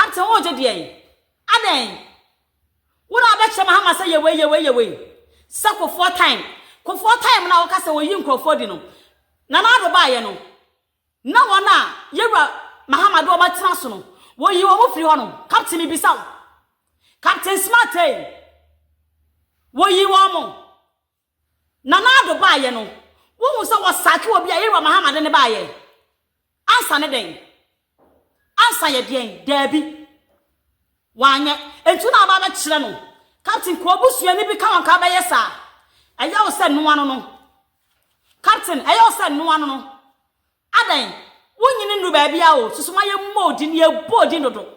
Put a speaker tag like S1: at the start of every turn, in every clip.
S1: Captain oje die. Aden. Wona be Mahama say ye we. Sako 4 time. Ko 4 time na wo ka say wo yi nkrofo di no. Na na do ba ye no. Na wona yewra Mahama do ba tena so no. Wo yi wo mo firi ho no. Captain bisa wo. Captain Smart eh. Wo yi wo mo. Na na do ba ye no. Wo so wo sake obi a yewra Mahama de ne ba ye. Ansa ne den. Ansa ye den dabi. Wanye entu na ba kire no. Captain ko obusua ni bi ka won ka ba ye sa. Eya wo se no ano no. Captain eya wo se no ano no. Adan wonyini ndu ba bia o susuma ye modi ni e bodi dodo.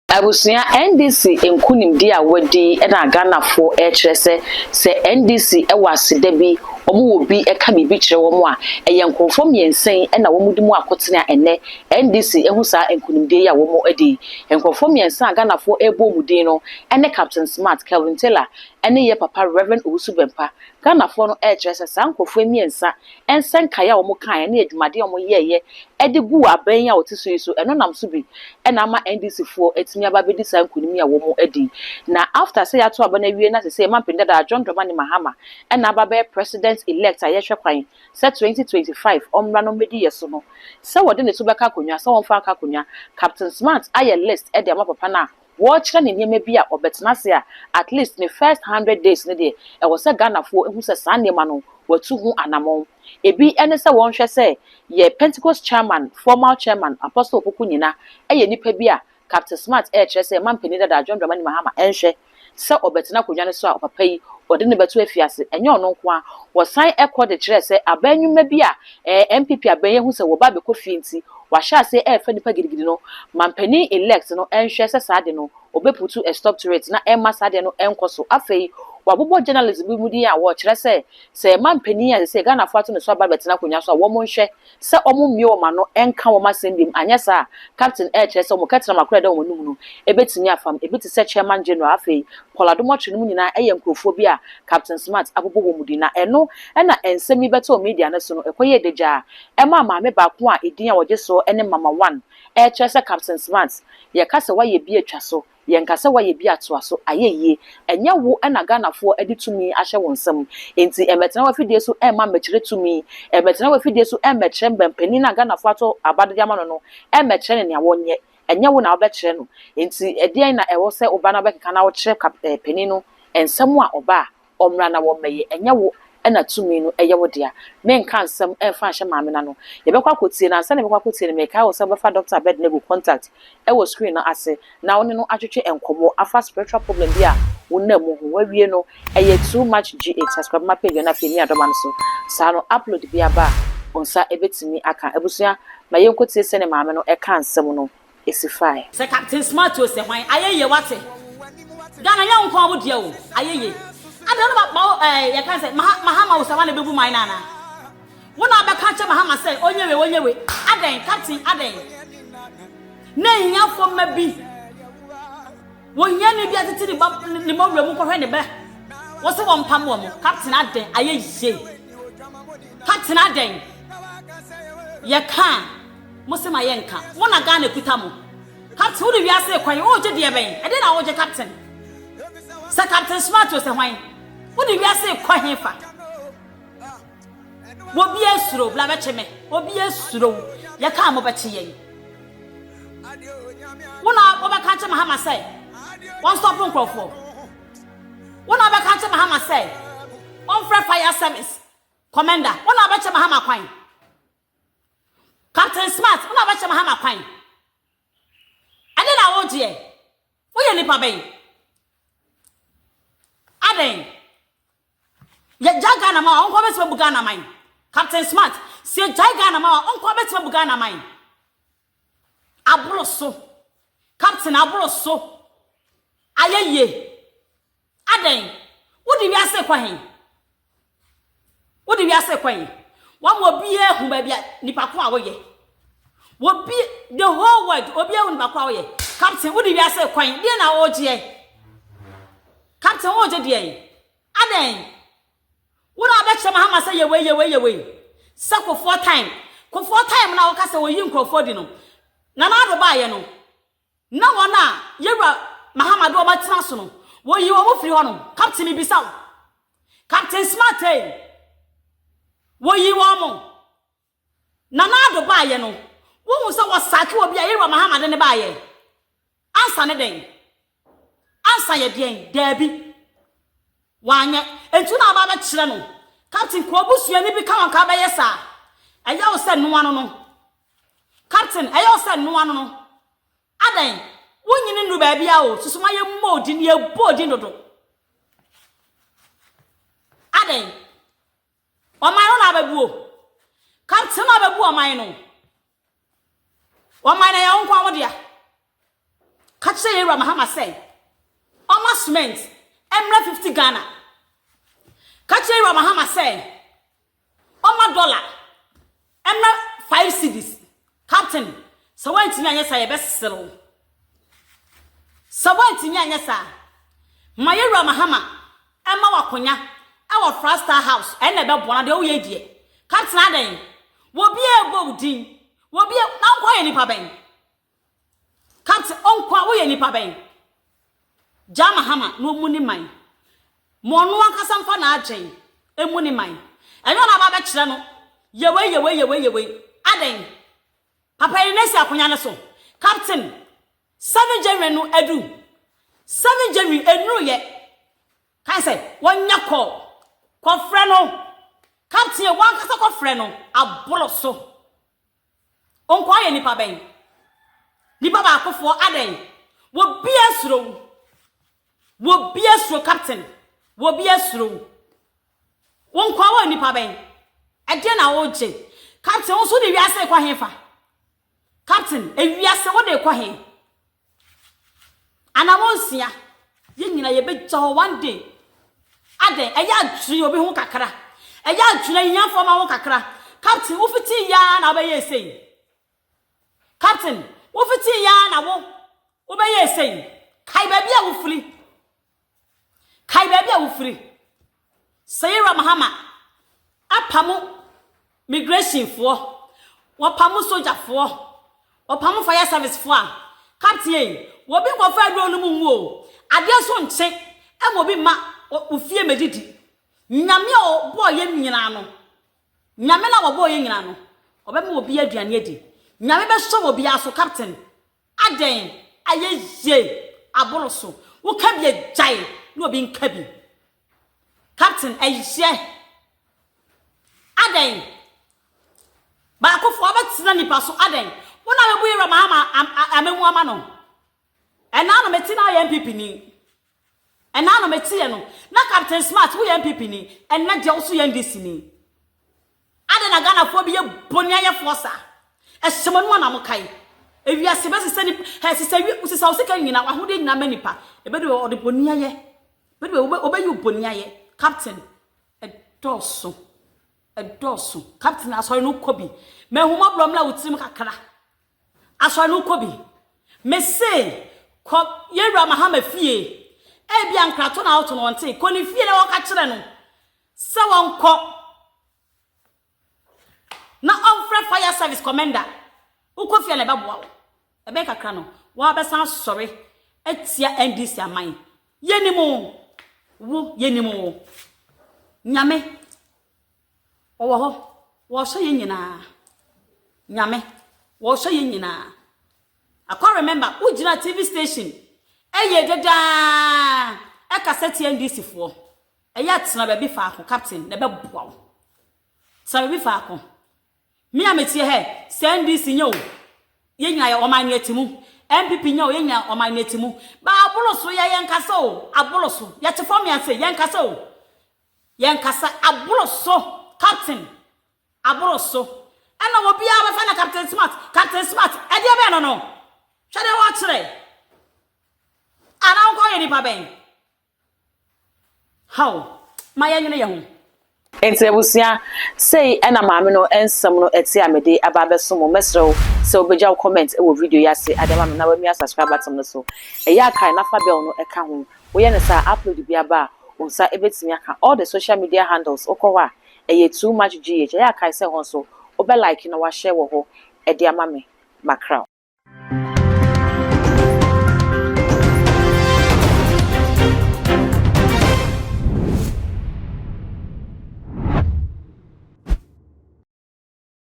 S2: Abusia NDC enkunimdi a wadi na Ghanafo kyerɛ sɛ NDC ɛwɔ aseda bi omo wo bi eka bibi kyerɛ wɔn a ɛyɛ nkonfo miensen na wɔn di mu akotene ene NDC ehu saa enkunimdi a wɔn adi nkonfo miensen a Ghanafo ebo mudin no ene Captain Smart, Kelvin Taylor ene ye papa Reverend Owusubempa Ghanafo no kyerɛ sɛ saa nkonfo miensa ensen kaya wɔn kan na adwumade wɔn yɛyɛ edi gu aban a wote so yi so eno nam so bi ena ama NDC fo etimi aba bedi saa nkunimi a wɔn adi na after say ato aba na wie na say mampenda da John Dramani Mahama ena aba be president elect a yehwe kwan say 2025 omra no medi yeso no say wode ne to beka konwa say won fa aka konwa Captain Smart aye list e de ama papa na watch kan ne bi a obetena se a at least the first 100 days ne de e wo say Ghanafo ehu say saa nema no watu hu anamon ebi ene say won hwe say ye Pentecost chairman former chairman Apostle Onyinah eye nipa bi a Captain Smart kyerɛ sɛ mampeni da John Dramani Mahama enhwɛ sɛ obetena konwa ne so a papa yi ode ne beto afiase enye ono nko a wosan ekɔ de kyerɛ sɛ abanyuma bi a MPP abanye hu sɛ wo ba be kofi nti wahya sɛ efa nipa gidigidi no mampeni elect no enhwɛ sɛ saa de no obeputu a stop to it na emma saa de no enko so afei wabobo journalism bi mudi a wo kyerɛ sɛ mampeni a sɛ Ghanafo ato ne so aba betena konwa so a wo mo nhwɛ sɛ omo mie wo ma no enka wo ma sendem anya saa Captain kyerɛ sɛ mo katena makora da wo num no ebetimi afam ebeti sɛ chairman general afei Poladomo twene mu nyina eye nkrofo bi a Captain Smart abobo wo mudi na eno na ensemi beto media na so no ekoye deja ema maame ba ko a edin a woje so ene mama 1 kyerɛ sɛ Captain Smart ye ka sɛ waye bi atwa so ye nka sɛ waye bi atoa so ayeye enya wo na Ghanafo edi tumi ahye wonsam enti emetena wafidie so ema mekire tumi emetena wafidie so emekire mbempani na Ghanafo ato abade ama no emekire ne awonye enya wo na obekire no enti edian na ewo sɛ oba na obekeka na wo kire pani no ensam a oba omra na wo meye enya wo na tumi no eye wo dia menka nsam emfa hye maame na no ye bekwa kotie na ansa na bekwa kotie ne meka wo sɛ befa Dr. Abednego contact ewo screen na ase na woni no atwetwe enkomo afa spiritual problem bi a wonna mu ho wawie no eye too much G8 subscribe my page na fani adoma no so sa no upload bi aba onsa ebetimi aka ebusua ma yenkotie sɛ ne maame no eka nsam no esify
S1: Se Captain Smart o se hwan ayeye wate Ghana ya nko abu dia o ayeye adano ba ye kan se Mahama o se wan bebu man na wona be kan che Mahama se onyewe aden Captain aden na hia fo ma bi wonya ne bi atete ni mo wura mu ko hwe ne be wo se won pam wo mo Captain aden ayeye Captain aden ye kan mo se ma ye nka wona Ghana kuta mo Captain wudi wiase kwan o je de ben e de na wo je Captain se Captain Smart o se hwan wudi wiase kwan hefa wo bi esuro bla be cheme wo bi esuro ye ka mo be che yen wona wo be ka che Mahama say one stop nkrofo wona be ka che Mahama say on fire service commander wona be che Mahama kwan Captain Smart wona be che Mahama kwan ade na wo je wo ye nipa ben aden ye jaga na ma onko be se buga na man Captain Smart se jaga na ma onko be se buga na man abroso Captain abroso ayeye aden wodi wi ase kwan wodi wi ase kwan wa mo bi ehu ba bia nipa ko a wo ye wo bi the whole world obi ehu nipa ko a wo ye Captain wodi wi ase kwan de na wo je Captain wo je de aden wona be che Mahama say ye we Sako 4 time. Ko 4 time na waka se wo yi nkrofo di no. Na na do ba ye no. Na wona yewra Mahama do ba tena so no. Wo yi wo mo firi ho no. Captain Ibisaw. Captain Smart eh. Wo yi wo mo. Na na do ba ye no. Wo hu se wo saki obi a yewra Mahama de ne ba ye. Ansa ne den. Ansa ye den dabi. Wanye entu na ba kire no. Captain ko obusua ni bi ka won ka ba ye sa. Eya wo se no ano no. Captain eya wo se no ano no. Adan wonyini ndu ba bia o susuma ye modi ni ye bodi dodo. Adan o man no na babuo. Captain na babuo man no. O man na ya won kwa wodia. Kache ye ra Mahama say. Oma cement emra 50 Ghana. Kache ye ra Mahama say. Oma dollar emra 5 cedis. Captain so when timi anya say best sell. So when timi anya sa. Maye ra Mahama emma wakonya e wo Frastar house e na be bona de wo ye die. Captain adan wo bia ebo din. Wo bia na nkwa ye nipa ben. Captain onkwa wo ye nipa ben. Ja Mahama no mu ni man. Mo no ankasa mfa na agyen emu ni man. Enyo na ba be kire no. Yewe. Adan. Papa Inesi akonya ne so. Captain 7 January no edu. 7 January enru ye. Kan say wonya ko frɛ no. Captain e wankasa ko frɛ no abolo so. Onkwa ye nipa ben. Nipa ba akofo adan. Wo bia suro. Wo bia suro captain. Wo bia suro. Wonkwa wo nipa ben. Ade na wo je. Captain wo so de wiase kwa hefa. Captain wiase wo de kwa he. Ana wonsia. Ye nyina ye be jo one day. Adan eya adwene obi ho kakra. Eya adwene nyafo ma ho kakra. Captain wo fiti ya na be ye sei. Captain wo fiti ya na wo be ye sei. Kai ba bia wo firi. Kai ba bia wo firi. Sayira Mahama apamu migration fo. Wapamu soldier fo. Wapamu fire service fo. Captain wo bi ko fa dro no mu o. Ade so nche e mo bi ma ofie medidi. Nyame o boy ye nyina no. Nyame na wo boy ye nyina no. Obe ma obi aduane adi. Nyame be so obi aso captain. Aden ayeye aboroso. Wo ka bi jai no obi nka bi. Captain ayeye. Aden ba ko fo abatina nipa so aden. Wona be bu yira Mahama amemu ama no. Ena no meti na MPP ni. Ena no meti ye no. Na Captain Smart wo MPP ni. Ena je wo so NDC ni. Ade na Ghana fo bi ye bonia ye forsa. E semanu na mo kai. E wi ase be se ni he se wi usisa wo se kan nyina wa hode nyina manipa. E be de o de bonia ye. Be de obayu bonia ye. Captain e doso. Captain asori no kobi. Me huma blom la wutirim kakra. Asori no kobi. Me say ko yewra Mahama fie. E bia nkrato na auto no wonte. Ko ni fie na wo ka kire no. Se wonko na onfre fire service commander. Uko fie na be boa wo. E be kakra no. Wa be san sorry. Etia NDC aman. Yenimu. Wo yenimu. Nyame owo wo so ye nyina. Nyame wo so ye nyina. I can't remember ujina TV station. Eye deda e kaseti NDC fo. Eya tena ba bi fa ako captain na be boa wo. Tena bi fa ako. Me ametie he se NDC nyo. Ye nyina ye oman yetimu. MPP nyo ye nyina oman yetimu. Ba aboloso ye yenkasa o. Aboloso. Ye te form ya se yenkasa o. Yenkasa aboloso captain. Aboloso. Ena wo bia be fa na Captain Smart. Captain Smart. E dia be no. Shade wa kire. Ana nko ye ni pa ben. How? Maya nyene ye ho.
S2: Enti ebusia say ena maame no ensem no eti amede aba beso mo mesrew se obegya wo comment e wo video ya se adama me na wa mi subscribe button no so e ya kai na fa bell no e ka ho wo ye ne sa upload bi aba unsa ebetimi aka all the social media handles okwa too much gh ya kai say ho so obe like na wa share wo ho e de ama me makra